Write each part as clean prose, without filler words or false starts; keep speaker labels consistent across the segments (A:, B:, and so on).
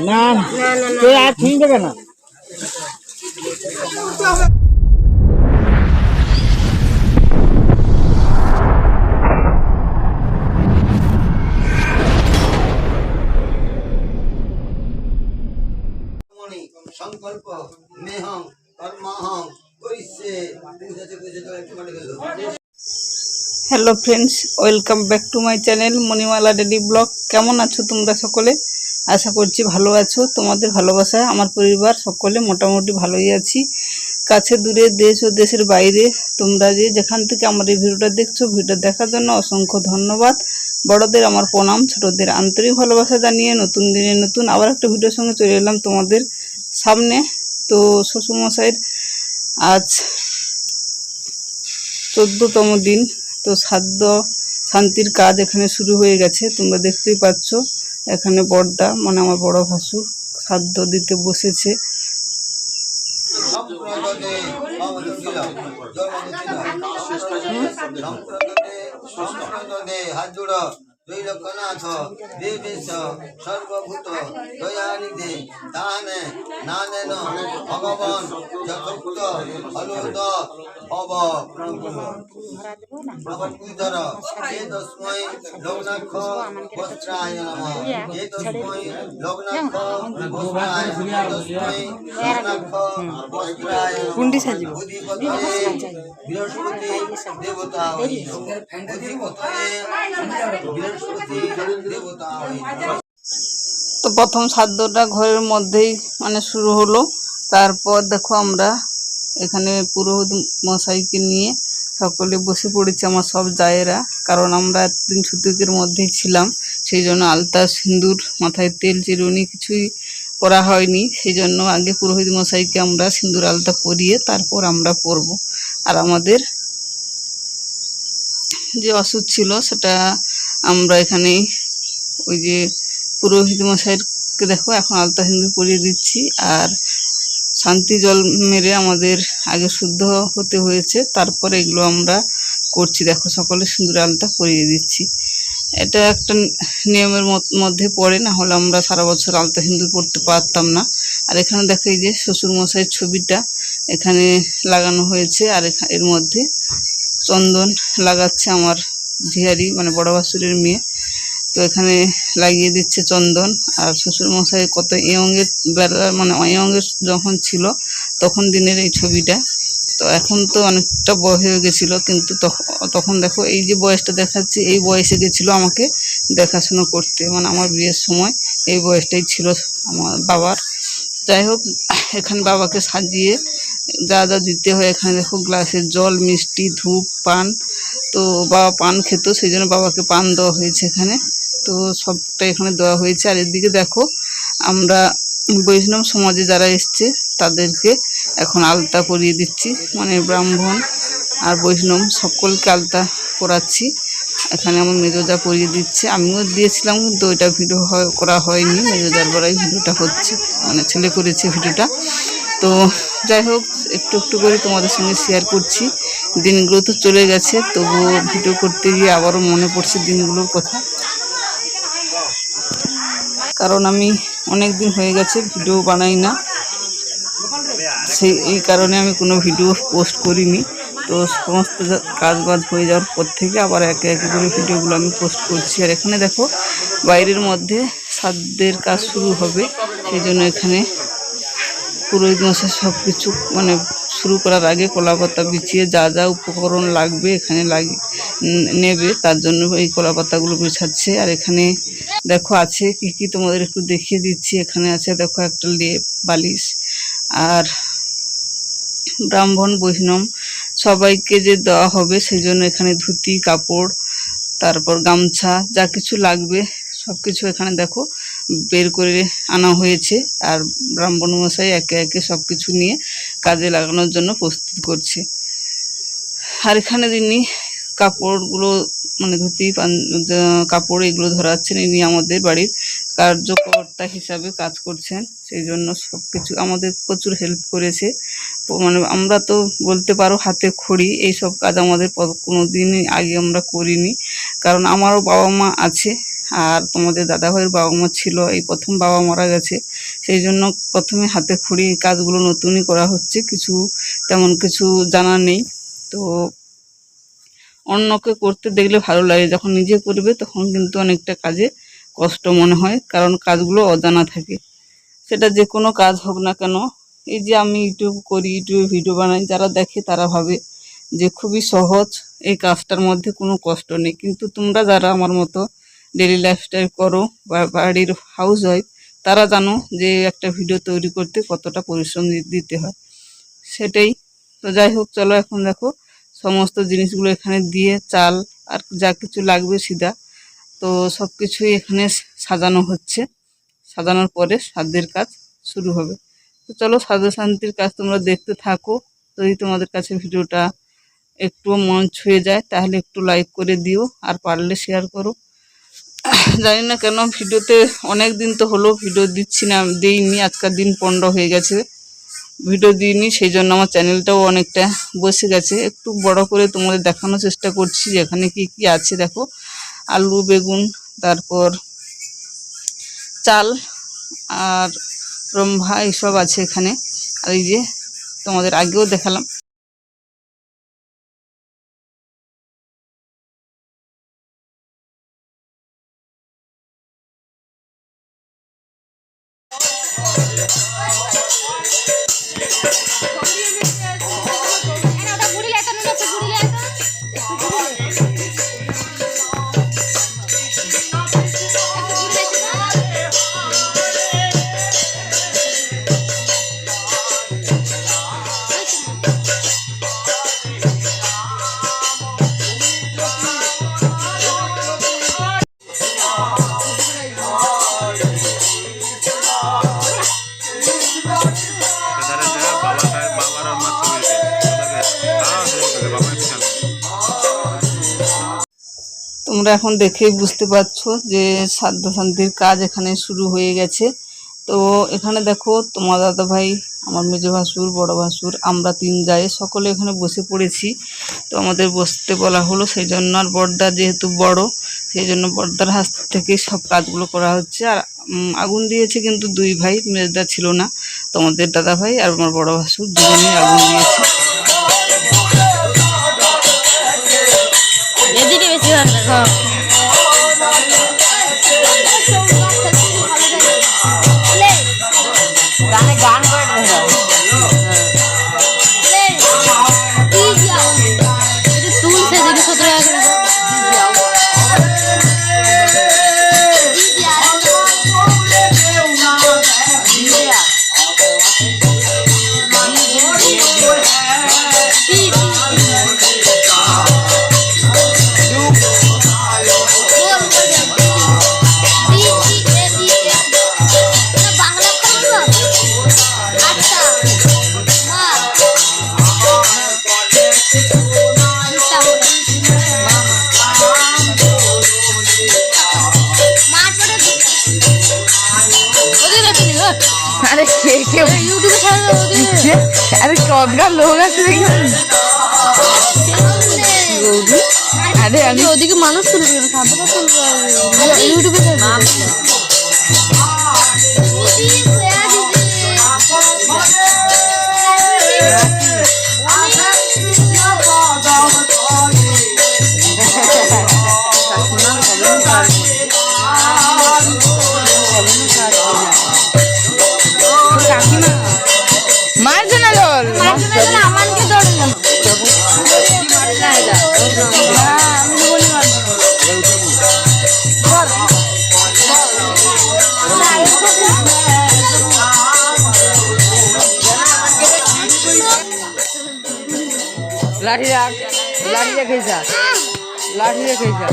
A: না তুই আর ঠিক দেবে না।
B: সংকল্প মেহং কর্মহং করিষ্যে।
C: Hello friends, welcome back to my channel Manimala daily blog. কেমন আছো তোমরা সকলে? আশা করছি ভালো আছো। তোমাদের ভালোবাসায় আমার পরিবার সকলে মোটামুটি ভালোই আছি। কাছে দূরে দেশ ও দেশের বাইরে তোমরা যে যেখান থেকে আমার এই ভিডিওটা দেখছো, ভিডিওটা দেখার জন্য অসংখ্য ধন্যবাদ। বড়দের আমার প্রণাম, ছোটদের আন্তরিক ভালোবাসা জানিয়ে নতুন দিনে নতুন আবার একটা ভিডিওর সঙ্গে চলে এলাম তোমাদের সামনে। তো শ্বশুরমশাইয়ের আজ 14তম দিন। তো শ্রাদ্ধ শান্তির কাজ এখানে শুরু হয়ে গেছে, তোমরা দেখতেই পাচ্ছ। এখানে বড়দা মানে আমার বড় ভাসুর শ্রাদ্ধ দিতে বসেছে।
B: হাত জোড়ো ত্রৈলোক্যনাথ দেবেশ সর্বভূত দয়ানিধে তাহানে নানেন ভগবান যথোক্ত হলুদ অব প্রভূধর হে তস্मै লগ্নাক্ষ বস্ত্রায় নমঃ। হে তস্मै লগ্নাক্ষ বস্ত্রায় তস্मै লগ্নাক্ষ বস্ত্রায় নমঃ। অধিপতয়ে বৃহস্পতি দেবতা
C: তো প্রথম শ্রাদ্ধটা ঘরের মধ্যেই মানে শুরু হলো। তারপর দেখো আমরা এখানে পুরোহিত মশাইকে নিয়ে সকলে বসে পড়েছি, আমার সব জায়েরা। কারণ আমরা এতদিন সুতকের মধ্যেই ছিলাম, সেই জন্য আলতা সিঁদুর মাথায় তেল চিরুনি কিছুই করা হয়নি। সেই জন্য আগে পুরোহিত মশাইকে আমরা সিঁদুর আলতা পরিয়ে তারপর আমরা পরব। আর আমাদের যে ওষুধ ছিল সেটা আমরা এখানে ওই যে পুরোহিত মশাইকে দেখো এখন আলতা সিঁদুর পরিয়ে দিচ্ছি। আর শান্তি জল মেরে আমাদের আগে শুদ্ধ হতে হয়েছে, তারপরে এগুলো আমরা করছি। দেখো সকলে সিঁদুর আলতা পরিয়ে দিচ্ছি। এটা একটা নিয়মের মধ্যে পড়ে, না হলে আমরা সারা বছর আলতা সিঁদুর পরতে পারতাম না। আর এখানে দেখো এই যে শ্বশুরমশাইয়ের ছবিটা এখানে লাগানো হয়েছে। আর এর মধ্যে চন্দন লাগাচ্ছে আমার ঝিয়ারি মানে বড় ভাসুরের মেয়ে। তো এখানে লাগিয়ে দিচ্ছে চন্দন। আর শ্বশুরমশাই কত ইয়ংয়ের বেলা মানে ইয়ংয়ের যখন ছিল তখন দিনের এই ছবিটা। তো এখন তো অনেকটা বয়স হয়ে গেছিলো, কিন্তু তখন দেখো এই যে বয়সটা দেখাচ্ছি, এই বয়সে গেছিলো আমাকে দেখাশুনো করতে। মানে আমার বিয়ের সময় এই বয়সটাই ছিল আমার বাবার। যাই হোক, এখানে বাবাকে সাজিয়ে যা যা দিতে হয়, এখানে দেখো গ্লাসের জল, মিষ্টি, ধূপ, পান। তো বাবা পান খেত, সেই জন্য বাবাকে পান দেওয়া হয়েছে এখানে। তো সবটা এখানে দেওয়া হয়েছে। আর এদিকে দেখো আমরা বৈষ্ণব সমাজে যারা এসছে তাদেরকে এখন আলতা পরিয়ে দিচ্ছি, মানে ব্রাহ্মণ আর বৈষ্ণব সকলকে আলতা পরাচ্ছি। এখানে আমার মেজোজা পরিয়ে দিচ্ছে, আমিও দিয়েছিলাম, কিন্তু ওইটা ভিডিও করা হয়নি। মেজোজার বড়াই ভিডিওটা হচ্ছে, মানে ছেলে করেছে ভিডিওটা। তো যাই হোক, একটু একটু করে তোমাদের সঙ্গে শেয়ার করছি। দিনগুলো তো চলে গেছে, তবুও ভিডিও করতে গিয়ে আবারও মনে পড়ছে দিনগুলোর কথা। কারণ আমি অনেক দিন হয়ে গেছে ভিডিও বানাই না, এই কারণে আমি কোনো ভিডিও পোস্ট করিনি। তো সমস্ত কাজ বাজ হয়ে যাওয়ার পর থেকে আবার একে একে করে ভিডিওগুলো আমি পোস্ট করছি। আর এখানে দেখো বাইরের মধ্যে শ্রাদ্ধের কাজ শুরু হবে, সেই জন্য এখানে পুরোহিত মশাই সব কিছু মানে শুরু করার আগে কলাপাতা বিছিয়ে যা যা উপকরণ লাগবে এখানে নেবে, তার জন্য এই কলাপাতাগুলো বিছাচ্ছে। আর এখানে দেখো আছে কি কি তোমাদের একটু দেখিয়ে দিচ্ছি। এখানে আছে দেখো একটা লেপ, বালিশ। আর ব্রাহ্মণ বৈষ্ণব সবাইকে যে দেওয়া হবে সেই জন্য এখানে ধুতি কাপড়, তারপর গামছা, যা কিছু লাগবে সব কিছু এখানে দেখো বের করে আনা হয়েছে। আর ব্রাহ্মণ মশাই একে একে সব কিছু নিয়ে কাজে লাগানোর জন্য প্রস্তুত করছে। আর এখানে যিনি কাপড়গুলো মানে ধুতি কাপড় এগুলো ধরাচ্ছেন, ইনি আমাদের বাড়ির কার্যকর্তা হিসাবে কাজ করছেন, সেই জন্য সব কিছু আমাদের প্রচুর হেল্প করেছে। মানে আমরা তো বলতে পারো হাতে খড়ি, এইসব কাজ আমাদের কোনো দিনই আগে আমরা করিনি। কারণ আমারও বাবা মা আছে, আর তোমাদের দাদাভাইয়ের বাবা মা ছিল, এই প্রথম বাবা মারা গেছে, সেই জন্য প্রথমে হাতে খড়ি এই কাজগুলো নতুনই করা হচ্ছে, কিছু তেমন কিছু জানা নেই। তো অন্যকে করতে দেখলে ভালো লাগে, যখন নিজে করবে তখন কিন্তু অনেকটা কাজে কষ্ট মনে হয়, কারণ কাজগুলো অজানা থাকে। সেটা যে কোনো কাজ হোক না কেন, এই যে আমি ইউটিউব করি, ইউটিউবে ভিডিও বানাই, যারা দেখে তারা ভাবে যে খুবই সহজ, এই কাজটার মধ্যে কোনো কষ্ট নেই। কিন্তু তোমরা যারা আমার মতো ডেইলি লাইফস্টাইল করো বা বাড়ির হাউস ওয়াইফ, তারা জানো যে একটা ভিডিও তৈরি করতে কতটা পরিশ্রম দিতে হয়। সেটাই। তো যাই হোক, চলো এখন দেখো সমস্ত জিনিসগুলো এখানে দিয়ে, চাল আর যা কিছু লাগবে সিদা, তো সব কিছুই এখানে সাজানো হচ্ছে। সাজানোর পরে শ্রাদ্ধের কাজ শুরু হবে। তো চলো শ্রাদ্ধ শান্তির কাজ তোমরা দেখতে থাকো। যদি তোমাদের কাছে ভিডিওটা একটু মন ছুঁয়ে যায় তাহলে একটু লাইক করে দিও, আর পারলে শেয়ার করো। জানি না কেন ভিডিওতে অনেক দিন তো হলো ভিডিও দিচ্ছি না, দিইনি, আজকাল দিন 15 হয়ে গেছে ভিডিও দিইনি, সেই জন্য আমার চ্যানেলটাও অনেকটা বসে গেছে। একটু বড় করে তোমাদের দেখানোর চেষ্টা করছি যে এখানে কি কি আছে। দেখো, আলু, বেগুন, তারপর চাল আর রম্ভা এইসব আছে এখানে। আর এই যে তোমাদের আগেও দেখালাম। তোমরা এখন দেখেই বুঝতে পারছো যে শ্রাদ্ধ শান্তির কাজ এখানে শুরু হয়ে গেছে। তো এখানে দেখো তোমার দাদা ভাই, আমার মেজো ভাসুর, বড় ভাসুর, আমরা 3 জায়ে সকলে এখানে বসে পড়েছি। তো আমাদের বসতে বলা হলো, সেই জন্য, আর বড়দা যেহেতু বড়, সেই জন্য বড়দার হাত থেকে সব কাজগুলো করা হচ্ছে। আর আগুন দিয়েছে কিন্তু 2 ভাই, মেজদা ছিল না। তোমাদের দাদা ভাই আর আমার বড় ভাসুর দুজনেই আগুন দিয়েছে।
D: এদিকে বেশি ভালো। গান করে তুলছে দেখি 17 अरे के यूट्यूब अरे कौन लोग अरे अरे ওদিকে মানুষ তুলবে না, খাবারটা তুলবে ইউটিউবে लाठी राख, लाठी रखे जा, लाठी रखे जा।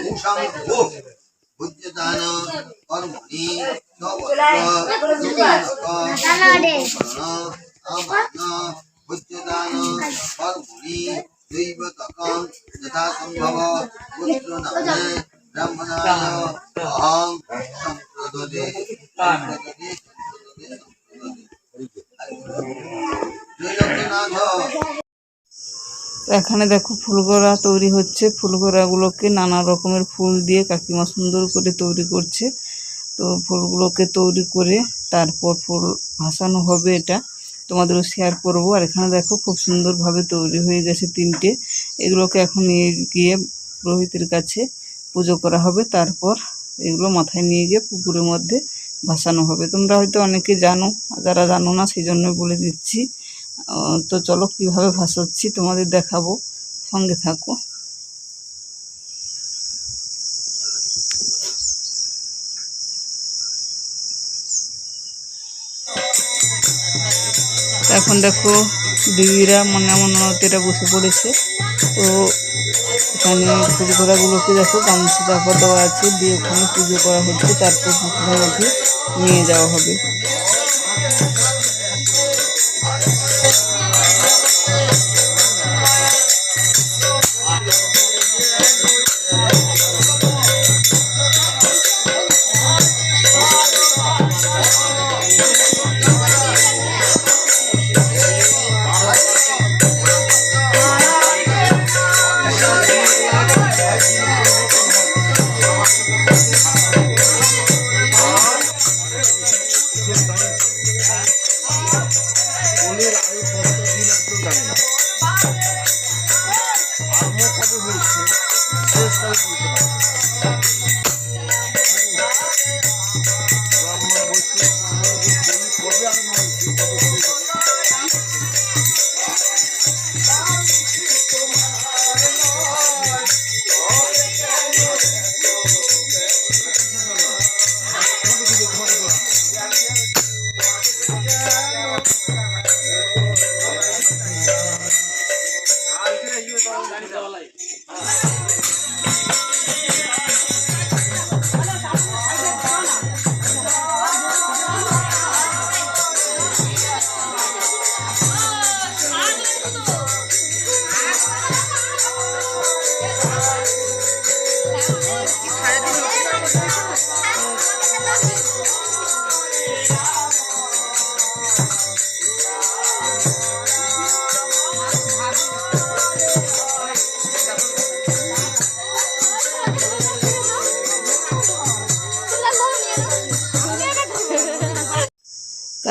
B: ভূষাং ভোগ বুদ্ধদান কর্মণি বুদ্ধদান কর্মণি দৈবতকং যথা সম্ভব পুত্র নামে ব্রাহ্মণায় অহং সম্প্রদদে
C: এখানে দেখো ফুলগড়া তৈরি হচ্ছে। ফুলগড়াগুলোকে নানা রকমের ফুল দিয়ে কাকিমা সুন্দর করে তৈরি করছে। তো ফুলগুলোকে তৈরি করে তারপর ফুল ভাসানো হবে, এটা তোমাদেরও শেয়ার করব। আর এখানে দেখো খুব সুন্দরভাবে তৈরি হয়ে গেছে 3টে। এগুলোকে এখন নিয়ে গিয়ে পুরোহিতের কাছে পুজো করা হবে, তারপর এগুলো মাথায় নিয়ে গিয়ে পুকুরের মধ্যে ভাসানো হবে। তোমরা হয়তো অনেকে জানো, যারা জানো না সেই জন্য বলে দিচ্ছি। তো চলো কিভাবে ভাসাচ্ছি তোমাদের দেখাবো, সঙ্গে থাকো। এখন দেখো দিদিরা মনামতেরা বসে পড়েছে। তো এখানে ফুলঘোড়াগুলোকে দেখো গামছা চাপা দেওয়া আছে, দিয়ে ওখানে পুজো করা হচ্ছে, তারপর পুকুরের মধ্যে নিয়ে যাওয়া হবে।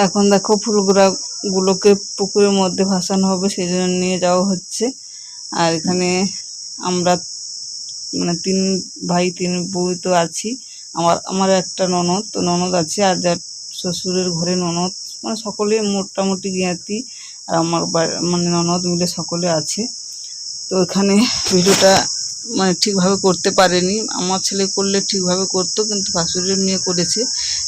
C: এখন দেখো ফুলগুলোকে পুকুরের মধ্যে ভাসানো হবে, সেই জন্য নিয়ে যাওয়া হচ্ছে। আর এখানে আমরা 3 ভাই 3 বউ তো আছি। আমার একটা ননদ আছে, আর যার শ্বশুরের ঘরে ননদ, সকলে মোটামুটি জ্ঞাতি, আর আমার ননদ মিলে সকলে আছে। তো এখানে ভিডিওটা ঠিকভাবে করতে পারেনি। আমার ছেলে করলে ঠিকভাবে করতো, কিন্তু ভাসুরের মেয়ে করেছে,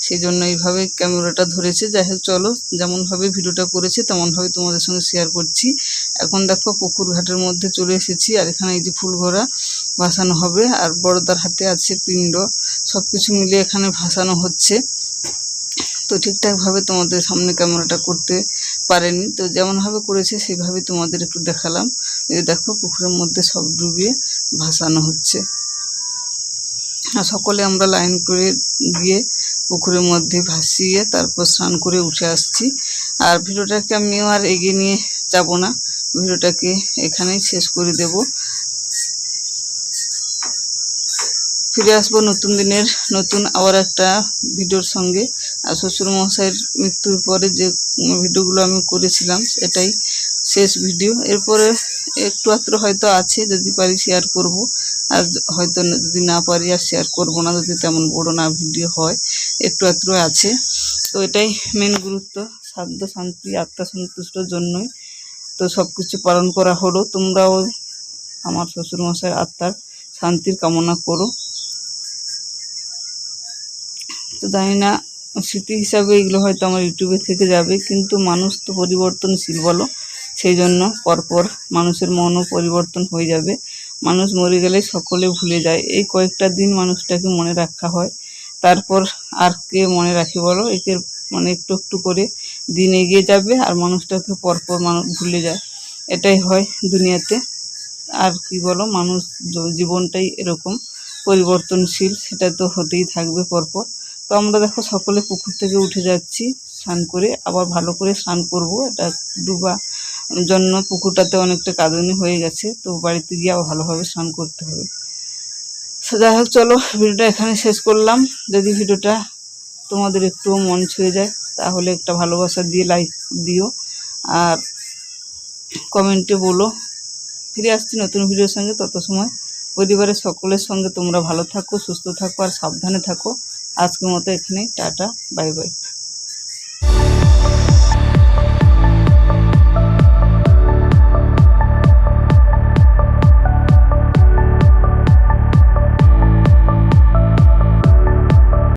C: সেই জন্য এইভাবে ক্যামেরাটা ধরেছে। যাই হোক চলো, যেমনভাবে ভিডিওটা করেছে তেমনভাবে তোমাদের সঙ্গে শেয়ার করছি। এখন দেখো পুকুর ঘাটের মধ্যে চলে এসেছি, আর এখানে এই যে ফুলঘোড়া ভাসানো হবে, আর বড়দার হাতে আছে পিণ্ড, সব কিছু মিলিয়ে এখানে ভাসানো হচ্ছে। তো ঠিকঠাকভাবে তোমাদের সামনে ক্যামেরাটা করতে পারেনি, তো যেমনভাবে করেছে সেইভাবে তোমাদের একটু দেখালাম। এই দেখো পুকুরের মধ্যে সব ডুবিয়ে ভাসানো হচ্ছে। আর সকলে আমরা লাইন করে গিয়ে পুকুরের মধ্যে ভাসিয়ে তারপর স্নান করে উঠে আসছি। আর ভিডিওটাকে আমিও আর এগিয়ে নিয়ে যাব না, ভিডিওটাকে এখানেই শেষ করে দেব। ফিরে আসবো নতুন দিনের নতুন আবার একটা ভিডিওর সঙ্গে। আর শ্বশুরমশাইয়ের মৃত্যুর পরে যে ভিডিওগুলো আমি করেছিলাম এটাই শেষ ভিডিও। এরপরে একটু আত্র হয়তো আছে, যদি পারি শেয়ার করব, আর হয়তো যদি না পারি আর শেয়ার করব না, যদি তেমন বড় না ভিডিও হয়, একটু আত্র আছে। তো এটাই মেন গুরুত্ব, সাধ্য শান্তি আত্মা সন্তুষ্টর জন্যই তো সব কিছু পালন করা হলো। তোমরাও আমার শ্বশুরমশাইয়ের আত্মার শান্তির কামনা করো। তো জানি না, স্মৃতি হিসাবে এগুলো হয়তো আমার ইউটিউবে থেকে যাবে, কিন্তু মানুষ তো পরিবর্তনশীল বলো, সেই জন্য পরপর মানুষের মনও পরিবর্তন হয়ে যাবে। মানুষ মরে গেলে সকলে ভুলে যায়, এই কয়েকটা দিন মানুষটাকে মনে রাখা হয়, তারপর আর কে মনে রাখে বলো? একে মানে একটু একটু করে দিন এগিয়ে যাবে আর মানুষটাকে পরপর মানুষ ভুলে যায়, এটাই হয় দুনিয়াতে। আর কি বলো, মানুষ জীবনটাই এরকম পরিবর্তনশীল, সেটা তো হতেই থাকবে পরপর। তো আমরা দেখো সকলে পুকুর থেকে উঠে যাচ্ছি স্নান করে, আবার ভালো করে স্নান করব। এটা ডুবা জন্য পুকুরটাতে অনেকটা কাঁদুনি হয়ে গেছে, তো বাড়িতে গিয়ে আবার ভালোভাবে স্নান করতে হবে। তো যাই হোক, চলো ভিডিওটা এখানে শেষ করলাম। যদি ভিডিওটা তোমাদের একটুও মন ছুঁয়ে যায় তাহলে একটা ভালোবাসা দিয়ে লাইক দিও আর কমেন্টে বলো। ফিরে আসছি নতুন ভিডিওর সঙ্গে, তত সময় পরিবারের সকলের সঙ্গে তোমরা ভালো থাকো, সুস্থ থাকো আর সাবধানে থাকো। আজকের মতো এখানেই টাটা, বাই বাই।